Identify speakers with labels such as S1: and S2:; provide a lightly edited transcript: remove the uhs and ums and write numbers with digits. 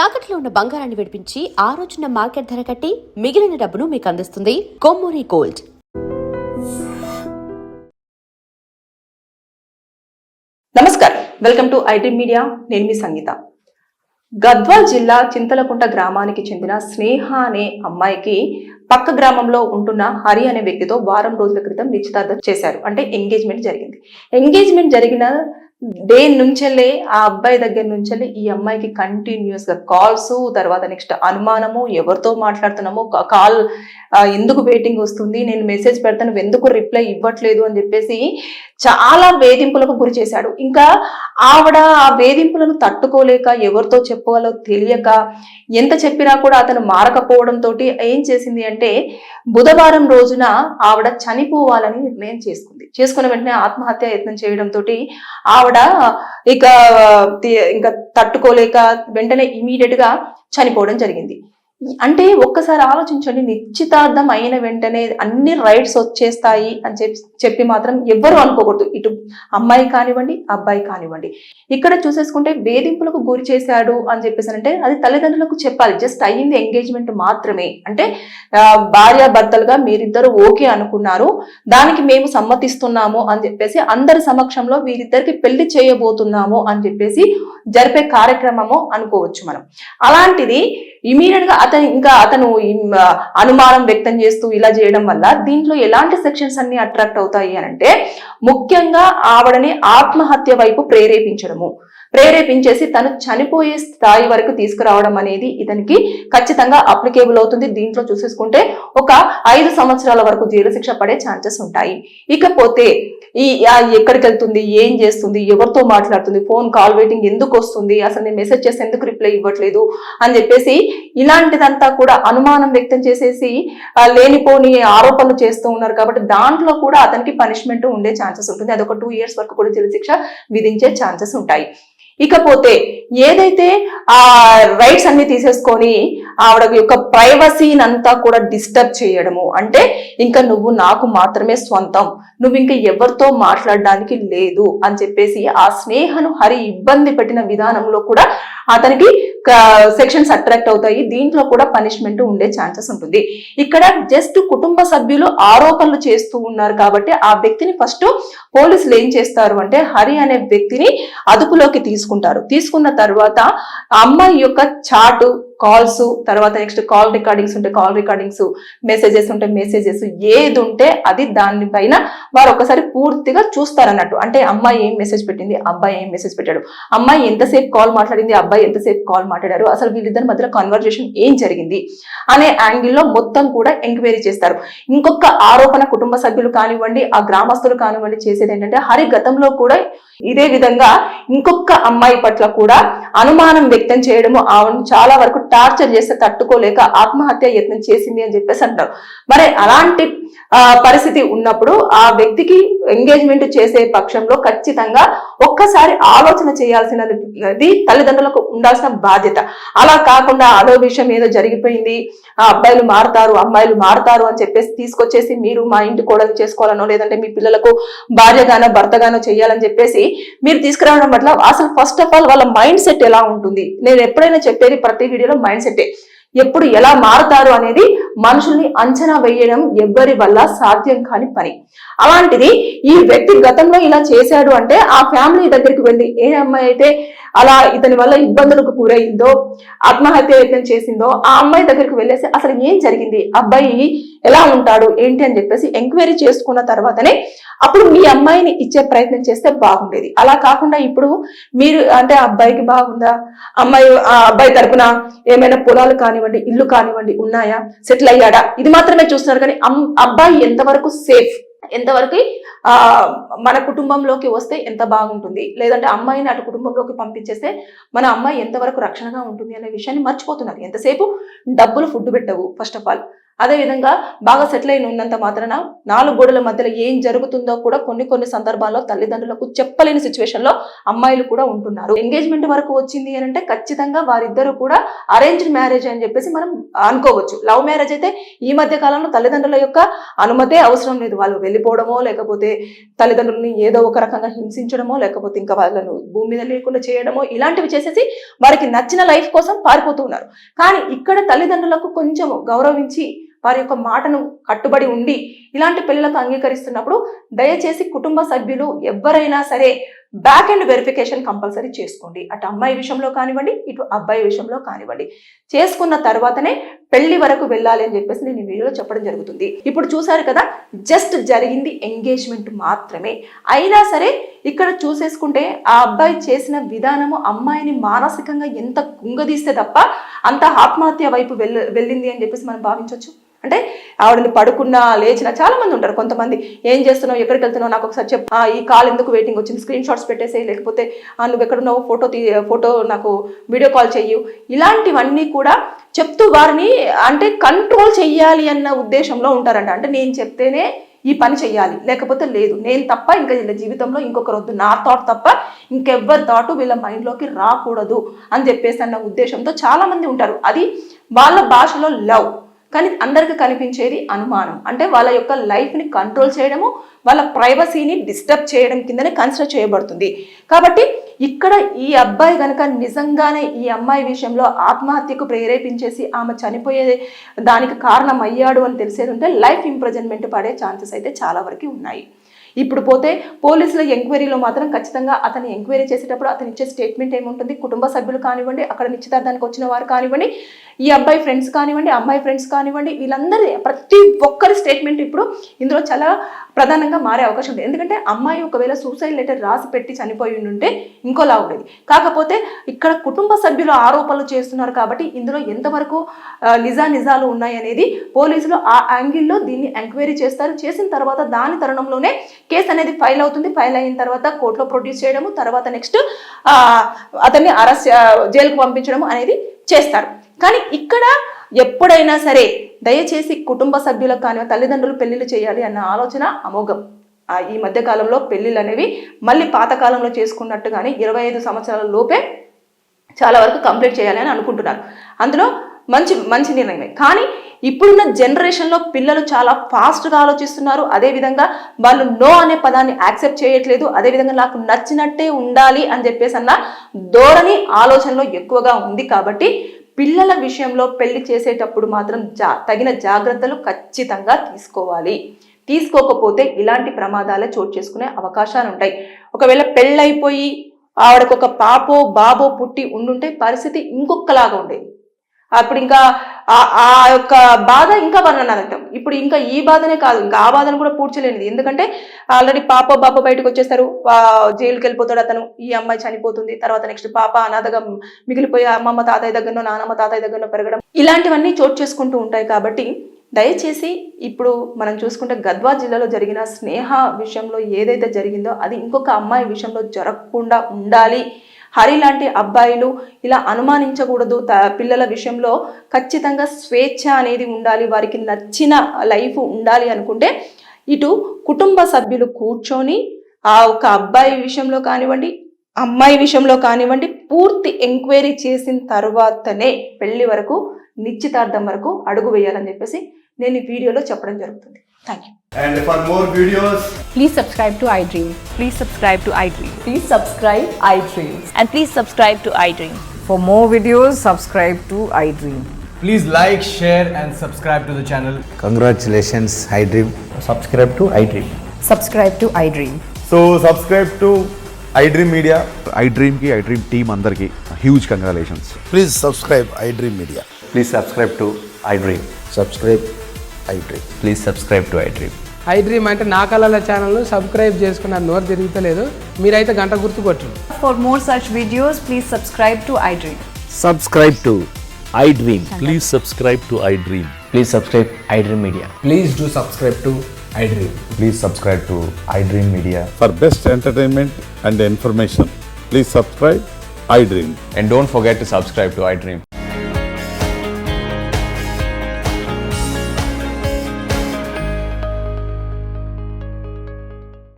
S1: తాకట్లో ఉన్న బంగారాన్ని విడిపించి ఆ రోజున మార్కెట్ ధర కట్టి మిగిలిన డబ్బును మీకు అందిస్తుంది కొమ్మూరి గోల్డ్.
S2: నమస్కారం, వెల్కమ్ టు ఐటీ మీడియా. నేను మీ సంగీత. గద్వాల్ జిల్లా చింతలకుంట గ్రామానికి చెందిన స్నేహ అనే అమ్మాయికి పక్క గ్రామంలో ఉంటున్న హరి అనే వ్యక్తితో వారం రోజుల క్రితం నిశ్చితార్థం చేశారు. అంటే ఎంగేజ్మెంట్ జరిగింది. ఎంగేజ్మెంట్ జరిగిన డే నుంచెల్లే ఆ అబ్బాయి దగ్గర నుంచెల్లే ఈ అమ్మాయికి కంటిన్యూస్ గా కాల్స్, తర్వాత నెక్స్ట్ అనుమానము, ఎవరితో మాట్లాడుతున్నామో, కాల్ ఎందుకు వెయిటింగ్ వస్తుంది, నేను మెసేజ్ పెడతాను ఎందుకు రిప్లై ఇవ్వట్లేదు అని చెప్పేసి చాలా వేధింపులకు గురి చేశాడు. ఇంకా ఆవిడ ఆ వేధింపులను తట్టుకోలేక, ఎవరితో చెప్పాలో తెలియక, ఎంత చెప్పినా కూడా అతను మారకపోవడంతో ఏం చేసింది అంటే బుధవారం రోజున ఆవిడ చనిపోవాలని నిర్ణయం చేసుకున్న వెంటనే ఆత్మహత్య యత్నం చేయడంతో ఆవిడ ఇంకా తట్టుకోలేక వెంటనే ఇమీడియట్ గా చనిపోవడం జరిగింది. అంటే ఒక్కసారి ఆలోచించండి, నిశ్చితార్థం అయిన వెంటనే అన్ని రైట్స్ వచ్చేస్తాయి అని చెప్పి మాత్రం ఎవ్వరు అనుకోకూడదు. ఇటు అమ్మాయి కానివ్వండి, అబ్బాయి కానివ్వండి. ఇక్కడ చూసేసుకుంటే వేధింపులకు గురి చేశాడు అని చెప్పేసి అంటే అది తల్లిదండ్రులకు చెప్పాలి. జస్ట్ అయ్యింది ఎంగేజ్మెంట్ మాత్రమే. అంటే భార్యాభర్తలుగా మీరిద్దరు ఓకే అనుకున్నారు, దానికి మేము సమ్మతిస్తున్నాము అని చెప్పేసి అందరి సమక్షంలో వీరిద్దరికి పెళ్లి చేయబోతున్నాము అని చెప్పేసి జరిపే కార్యక్రమము అనుకోవచ్చు మనం. అలాంటిది ఇమీడియట్ గా అతను అనుమానం వ్యక్తం చేస్తూ ఇలా చేయడం వల్ల దీంట్లో ఎలాంటి సెక్షన్స్ అన్ని అట్రాక్ట్ అవుతాయి అని అంటే, ముఖ్యంగా ఆవిడని ఆత్మహత్య వైపు ప్రేరేపించేసి తను చనిపోయే స్థాయి వరకు తీసుకురావడం అనేది ఇతనికి ఖచ్చితంగా అప్లికేబుల్ అవుతుంది. దీంట్లో చూసేసుకుంటే ఒక 5 సంవత్సరాల వరకు జైలు శిక్ష పడే ఛాన్సెస్ ఉంటాయి. ఇకపోతే ఎక్కడికి వెళ్తుంది, ఏం చేస్తుంది, ఎవరితో మాట్లాడుతుంది, ఫోన్ కాల్ వెయిటింగ్ ఎందుకు వస్తుంది, అసలు నేను మెసేజ్ చేసి ఎందుకు రిప్లై ఇవ్వట్లేదు అని చెప్పేసి ఇలాంటిదంతా కూడా అనుమానం వ్యక్తం చేసేసి లేనిపోని ఆరోపణలు చేస్తూ ఉన్నారు. కాబట్టి దాంట్లో కూడా అతనికి పనిష్మెంట్ ఉండే ఛాన్సెస్ ఉంటుంది. అదొక 2 years వరకు కూడా జైలు శిక్ష విధించే ఛాన్సెస్ ఉంటాయి. ఇకపోతే ఏదైతే ఆ రైట్స్ అన్ని తీసేసుకొని ఆవిడ యొక్క ప్రైవసీని అంతా కూడా డిస్టర్బ్ చేయడము, అంటే ఇంకా నువ్వు నాకు మాత్రమే స్వంతం, నువ్వు ఇంకా ఎవరితో మాట్లాడడానికి లేదు అని చెప్పేసి ఆ స్నేహను హరి ఇబ్బంది పెట్టిన విధానంలో కూడా అతనికి సెక్షన్స్ అట్రాక్ట్ అవుతాయి. దీంట్లో కూడా పనిష్మెంట్ ఉండే ఛాన్సెస్ ఉంటుంది. ఇక్కడ జస్ట్ కుటుంబ సభ్యులు ఆరోపణలు చేస్తూ ఉన్నారు కాబట్టి ఆ వ్యక్తిని ఫస్ట్ పోలీసులు ఏం చేస్తారు అంటే హరి అనే వ్యక్తిని అదుపులోకి తీసుకున్న తర్వాత అమ్మాయి యొక్క చాటు, కాల్స్, తర్వాత నెక్స్ట్ కాల్ రికార్డింగ్స్ ఉంటే కాల్ రికార్డింగ్స్, మెసేజెస్ ఉంటే మెసేజెస్, ఏది ఉంటే అది దానిపైన వారు ఒకసారి పూర్తిగా చూస్తారన్నట్టు. అంటే అమ్మాయి ఏం మెసేజ్ పెట్టింది, అబ్బాయి ఏం మెసేజ్ పెట్టాడు, అమ్మాయి ఎంతసేపు కాల్ మాట్లాడింది, అబ్బాయి ఎంతసేపు కాల్ మాట్లాడారు, అసలు వీళ్ళిద్దరి మధ్యలో కన్వర్జేషన్ ఏం జరిగింది అనే యాంగిల్లో మొత్తం కూడా ఎంక్వైరీ చేస్తారు. ఇంకొక ఆరోపణ కుటుంబ సభ్యులు కానివ్వండి, ఆ గ్రామస్తులు కానివ్వండి చేసేది ఏంటంటే హరి గతంలో కూడా ఇదే విధంగా ఇంకొక అమ్మాయి పట్ల కూడా అనుమానం వ్యక్తం చేయడము, ఆమెను చాలా వరకు టార్చర్ చేస్తే తట్టుకోలేక ఆత్మహత్య యత్నం చేసింది అని చెప్పేసి అంటారు. మరి అలాంటి పరిస్థితి ఉన్నప్పుడు ఆ వ్యక్తికి ఎంగేజ్మెంట్ చేసే పక్షంలో ఖచ్చితంగా ఒక్కసారి ఆలోచన చేయాల్సినది తల్లిదండ్రులకు ఉండాల్సిన బాధ్యత. అలా కాకుండా అదో విషయం ఏదో జరిగిపోయింది, ఆ అబ్బాయిలు మారుతారు, అమ్మాయిలు మారుతారు అని చెప్పేసి తీసుకొచ్చేసి మీరు మా ఇంటి కోడలు చేసుకోవాలనో, లేదంటే మీ పిల్లలకు భార్యగానో భర్తగానో చేయాలని చెప్పేసి మీరు తీసుకురావడం వల్ల అసలు ఫస్ట్ ఆఫ్ ఆల్ వాళ్ళ మైండ్ సెట్ ఎలా ఉంటుంది. నేను ఎప్పుడైనా చెప్పేది ప్రతి వీడియోలో మైండ్ సెట్టే. ఎప్పుడు ఎలా మారుతారు అనేది మనుషుల్ని అంచనా వేయడం ఎవ్వరి వల్ల సాధ్యం కాని పని. అలాంటిది ఈ వ్యక్తి గతంలో ఇలా చేశాడు అంటే ఆ ఫ్యామిలీ దగ్గరికి వెళ్ళి ఏ అమ్మాయి అయితే అలా ఇతని వల్ల ఇబ్బందులకు గురైందో, ఆత్మహత్య యత్నం చేసిందో ఆ అమ్మాయి దగ్గరికి వెళ్ళేసి అసలు ఏం జరిగింది, అబ్బాయి ఎలా ఉంటాడు ఏంటి అని చెప్పేసి ఎంక్వైరీ చేసుకున్న తర్వాతనే అప్పుడు మీ అమ్మాయిని ఇచ్చే ప్రయత్నం చేస్తే బాగుండేది. అలా కాకుండా ఇప్పుడు మీరు అంటే అబ్బాయికి బాగుందా, అబ్బాయి తరపున ఏమైనా పొలాలు కానివ్వండి, ఇల్లు కానివ్వండి ఉన్నాయా, సెటిల్ అయ్యాడా, ఇది మాత్రమే చూస్తున్నారు. కానీ అబ్బాయి ఎంతవరకు సేఫ్, ఎంతవరకు మన కుటుంబంలోకి వస్తే ఎంత బాగుంటుంది, లేదంటే అమ్మాయిని అటు కుటుంబంలోకి పంపించేస్తే మన అమ్మాయి ఎంతవరకు రక్షణగా ఉంటుంది అనే విషయాన్ని మర్చిపోతున్నారు. ఎంతసేపు డబ్బులు ఫుడ్ పెట్టవు ఫస్ట్ ఆఫ్ ఆల్, అదేవిధంగా బాగా సెటిల్ అయిన ఉన్నంత మాత్రాన 4 గోడల మధ్యలో ఏం జరుగుతుందో కూడా కొన్ని సందర్భాల్లో తల్లిదండ్రులకు చెప్పలేని సిచ్యువేషన్ లో అమ్మాయిలు కూడా ఉంటున్నారు. ఎంగేజ్మెంట్ వరకు వచ్చింది అని అంటే ఖచ్చితంగా వారిద్దరూ కూడా అరేంజ్డ్ మ్యారేజ్ అని చెప్పేసి మనం అనుకోవచ్చు. లవ్ మ్యారేజ్ అయితే ఈ మధ్య కాలంలో తల్లిదండ్రుల యొక్క అనుమతే అవసరం లేదు. వాళ్ళు వెళ్ళిపోవడమో, లేకపోతే తల్లిదండ్రులని ఏదో ఒక రకంగా హింసించడమో, లేకపోతే ఇంకా వాళ్ళను భూమి మీద లేకుండా చేయడమో, ఇలాంటివి చేసేసి వారికి నచ్చిన లైఫ్ కోసం పారిపోతూ ఉన్నారు. కానీ ఇక్కడ తల్లిదండ్రులకు కొంచెం గౌరవించి వారి యొక్క మాటను కట్టుబడి ఉండి ఇలాంటి పెళ్లిలకు అంగీకరిస్తున్నప్పుడు దయచేసి కుటుంబ సభ్యులు ఎవరైనా సరే బ్యాక్ అండ్ వెరిఫికేషన్ కంపల్సరీ చేసుకోండి. అటు అమ్మాయి విషయంలో కానివ్వండి, ఇటు అబ్బాయి విషయంలో కానివ్వండి. చేసుకున్న తర్వాతనే పెళ్లి వరకు వెళ్ళాలి అని చెప్పేసి నేను ఈ వీడియోలో చెప్పడం జరుగుతుంది. ఇప్పుడు చూసారు కదా, జస్ట్ జరిగింది ఎంగేజ్మెంట్ మాత్రమే. అయినా సరే ఇక్కడ చూసేసుకుంటే ఆ అబ్బాయి చేసిన విధానము అమ్మాయిని మానసికంగా ఎంత కుంగదీస్తే తప్ప అంత ఆత్మహత్య వైపు వెళ్ళింది అని చెప్పేసి మనం భావించవచ్చు. అంటే ఆవిడని పడుకున్నా లేచిన చాలా మంది ఉంటారు. కొంతమంది ఏం చేస్తున్నావు, ఎక్కడికి వెళ్తున్నావు, నాకు ఒకసారి చెప్పు, ఈ కాల్ ఎందుకు వెయిటింగ్ వచ్చింది, స్క్రీన్ షాట్స్ పెట్టేసేయి, లేకపోతే నువ్వు ఎక్కడున్నావు ఫోటో నాకు వీడియో కాల్ చెయ్యు, ఇలాంటివన్నీ కూడా చెప్తూ వారిని అంటే కంట్రోల్ చెయ్యాలి అన్న ఉద్దేశంలో ఉంటారంట. అంటే నేను చెప్తేనే ఈ పని చెయ్యాలి, లేకపోతే లేదు, నేను తప్ప ఇంకా వీళ్ళ జీవితంలో ఇంకొకరు వద్దు, నా థాట్ తప్ప ఇంకెవ్వరి థాట్ వీళ్ళ మైండ్లోకి రాకూడదు అని చెప్పేసి అన్న ఉద్దేశంతో చాలా మంది ఉంటారు. అది వాళ్ళ భాషలో లవ్, కానీ అందరికి కనిపించేది అనుమానం. అంటే వాళ్ళ యొక్క లైఫ్ని కంట్రోల్ చేయడము, వాళ్ళ ప్రైవసీని డిస్టర్బ్ చేయడం కిందనే కన్సిడర్ చేయబడుతుంది. కాబట్టి ఇక్కడ ఈ అబ్బాయి కనుక నిజంగానే ఈ అమ్మాయి విషయంలో ఆత్మహత్యకు ప్రేరేపించేసి ఆమె చనిపోయే దానికి కారణం అయ్యాడు అని తెలిసేది ఉంటే లైఫ్ ఇంప్రిజన్మెంట్ పడే ఛాన్సెస్ అయితే చాలా వరకు ఉన్నాయి. ఇప్పుడు పోతే పోలీసుల ఎంక్వైరీలో మాత్రం ఖచ్చితంగా అతని ఎంక్వైరీ చేసేటప్పుడు అతను ఇచ్చే స్టేట్మెంట్ ఏముంటుంది, కుటుంబ సభ్యులు కానివ్వండి, అక్కడ నిశ్చితార్థానికి వచ్చిన వారు కానివ్వండి, ఈ అబ్బాయి ఫ్రెండ్స్ కానివ్వండి, అమ్మాయి ఫ్రెండ్స్ కానివ్వండి, వీళ్ళందరి ప్రతి ఒక్కరి స్టేట్మెంట్ ఇప్పుడు ఇందులో చాలా ప్రధానంగా మారే అవకాశం ఉంది. ఎందుకంటే అమ్మాయి ఒకవేళ సూసైడ్ లెటర్ రాసి పెట్టి చనిపోయి ఉంటే ఇంకోలా ఉండేది. కాకపోతే ఇక్కడ కుటుంబ సభ్యులు ఆరోపణలు చేస్తున్నారు కాబట్టి ఇందులో ఎంతవరకు నిజాలు ఉన్నాయి అనేది పోలీసులు ఆ యాంగిల్లో దీన్ని ఎంక్వైరీ చేస్తారు. చేసిన తర్వాత దాని తరుణంలోనే కేసు అనేది ఫైల్ అవుతుంది. ఫైల్ అయిన తర్వాత కోర్టులో ప్రొడ్యూస్ చేయడము, తర్వాత నెక్స్ట్ అతన్ని అరెస్ట్ జైలుకు పంపించడము అనేది చేస్తారు. కానీ ఇక్కడ ఎప్పుడైనా సరే దయచేసి కుటుంబ సభ్యులకు కానీ తల్లిదండ్రులు పెళ్లిళ్ళు చేయాలి అన్న ఆలోచన అమోఘం. ఈ మధ్య కాలంలో పెళ్లిళ్ళు అనేవి మళ్ళీ పాతకాలంలో చేసుకున్నట్టుగానే 25 సంవత్సరాల లోపే చాలా వరకు కంప్లీట్ చేయాలి అని అనుకుంటున్నారు. అందులో మంచి నిర్ణయమే. కానీ ఇప్పుడున్న జనరేషన్లో పిల్లలు చాలా ఫాస్ట్గా ఆలోచిస్తున్నారు. అదేవిధంగా వాళ్ళు నో అనే పదాన్ని యాక్సెప్ట్ చేయట్లేదు. అదేవిధంగా నాకు నచ్చినట్టే ఉండాలి అని చెప్పేసి అన్న ధోరణి ఆలోచనలో ఎక్కువగా ఉంది. కాబట్టి పిల్లల విషయంలో పెళ్లి చేసేటప్పుడు మాత్రం తగిన జాగ్రత్తలు ఖచ్చితంగా తీసుకోవాలి. తీసుకోకపోతే ఇలాంటి ప్రమాదాలే చోటు చేసుకునే అవకాశాలు ఉంటాయి. ఒకవేళ పెళ్ళైపోయి ఆవిడకు ఒక పాపో బాబో పుట్టి ఉండుంటే పరిస్థితి ఇంకొకలాగా ఉండేది. అప్పుడు ఇంకా ఆ యొక్క బాధ ఇంకా వర్ణనాతీతం. ఇప్పుడు ఇంకా ఈ బాధనే కాదు, ఇంకా ఆ బాధను కూడా పూడ్చలేనిది. ఎందుకంటే ఆల్రెడీ పాప బాబు బయటకు వచ్చేస్తారు, జైలుకి వెళ్ళిపోతాడు అతను, ఈ అమ్మాయి చనిపోతుంది, తర్వాత నెక్స్ట్ పాప అనాథగా మిగిలిపోయి అమ్మమ్మ తాతయ్య దగ్గరనో నానమ్మ తాతయ్య దగ్గరనో పెరగడం, ఇలాంటివన్నీ చోటు చేసుకుంటూ ఉంటాయి. కాబట్టి దయచేసి ఇప్పుడు మనం చూసుకుంటే గద్వాల్ జిల్లాలో జరిగిన స్నేహ విషయంలో ఏదైతే జరిగిందో అది ఇంకొక అమ్మాయి విషయంలో జరగకుండా ఉండాలి. హరి లాంటి అబ్బాయిలు ఇలా అనుమానించకూడదు. పిల్లల విషయంలో ఖచ్చితంగా స్వేచ్ఛ అనేది ఉండాలి, వారికి నచ్చిన లైఫ్ ఉండాలి అనుకుంటే ఇటు కుటుంబ సభ్యులు కూర్చొని ఆ ఒక అబ్బాయి విషయంలో కానివ్వండి, అమ్మాయి విషయంలో కానివ్వండి పూర్తి ఎంక్వైరీ చేసిన తర్వాతనే పెళ్లి వరకు, నిశ్చితార్థం వరకు అడుగు వేయాలని చెప్పేసి నేను ఈ వీడియోలో చెప్పడం జరుగుతుంది. Thank you.
S3: And for more videos,
S4: Please subscribe to iDream.
S5: Please subscribe to iDream.
S4: Please subscribe iDream.
S5: And please subscribe to iDream.
S6: For more videos, subscribe to iDream.
S3: please like, share and subscribe to the channel.
S7: Congratulations, iDream.
S8: Subscribe to iDream.
S4: Subscribe to iDream.
S8: So subscribe to iDream Media.
S9: iDream ki iDream team andarki huge congratulations.
S7: Please subscribe iDream Media.
S8: Please subscribe to iDream.
S7: Subscribe iDream.
S8: Please subscribe to iDream.
S10: iDream అంటే నా కళల channel subscribe చేసుకున్న నోరు తిరుగుతలేదు, మీరైతే గంట గుర్తు కొట్టండి.
S4: For more such videos, please subscribe to iDream.
S8: Subscribe to iDream.
S11: Please subscribe to iDream.
S8: Please subscribe iDream Media.
S3: Please do subscribe to iDream.
S8: Please subscribe to iDream Media.
S9: For best entertainment and information, please subscribe iDream.
S8: And don't forget to subscribe to iDream.